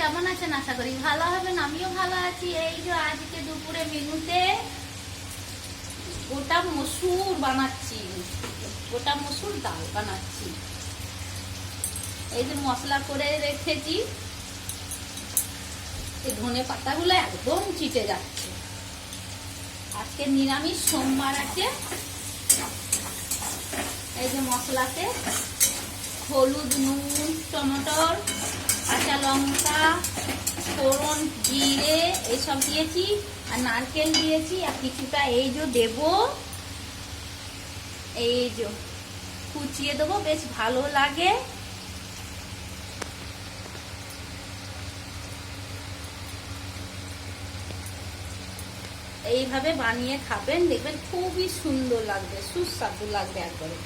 কেমন আছেন? আশা করি ভালো হবেন। আমিও ভালো আছি। এই যে আজকে দুপুরে মেনুতে গোটা মসুর বানাচ্ছি, গোটা মসুর ডাল বানাচ্ছি। এই যে মশলা করে রেখেছি, এই ধনে পাতাগুলো একদম চিটে যাচ্ছে। আজকে নিরামিষ, সোমবার আছে। এই যে মশলাতে হলুদ, নুন, টমেটোর, কাঁচা লঙ্কা, ফোড়ন, জিরে এইসব দিয়েছি, আর নারকেল দিয়েছি, আর কিছুটা এই যে দেব, এই যে কুচিয়ে দেবো, বেশ ভালো লাগে। এইভাবে বানিয়ে খাবেন, দেখবেন খুবই সুন্দর লাগবে, সুস্বাদু লাগবে একবারে।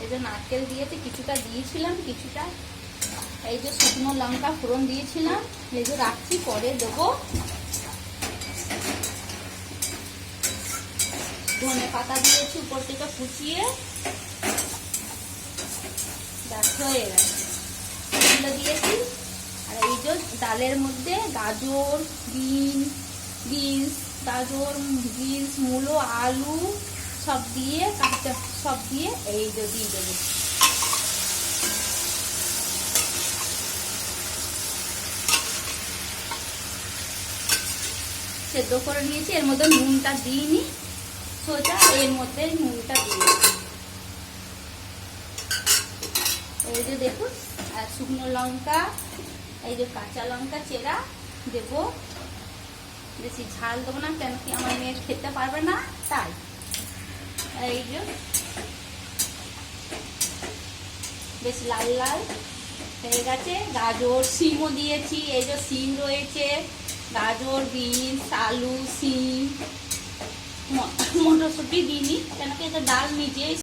এই যে নারকেল দিয়েছি, কিছুটা দিয়েছিলাম, কিছুটা এই যে শুকনো লঙ্কা ফোড়ন দিয়েছিলাম, এই যে রাখছি, পরে দেবো। ধনে পাতা দিয়েছি উপর থেকে কুচিয়ে, হয়ে গেছে, এগুলো দিয়েছি। আর এই যে ডালের মধ্যে গাজর, বিনস, গাজর, বিনস, মূলো, আলু সব দিয়ে, কাঁচা সব দিয়ে এই যে দিয়ে দেবো। সেদ্ধ করে নিয়েছি, এর মধ্যে নুনটা দিইনি, সোজা এর মধ্যে নুনটা দিয়ে, এই যে দেখুন। আর শুকনো লঙ্কা, এই যে কাঁচা লঙ্কা চেরা দেবো। বেশি ঝাল দেবো না, কেন কি আমার মেয়ে খেতে পারবে না, তাই। এই যে বেশ লাল লাল হয়ে গেছে। গাজর, শিমও দিয়েছি, এই যে শিম রয়েছে, গাজর, বিনস, আলু, শিম, মটরশুঁটি দিইনি, কেন কি এটা ডাল নিজেই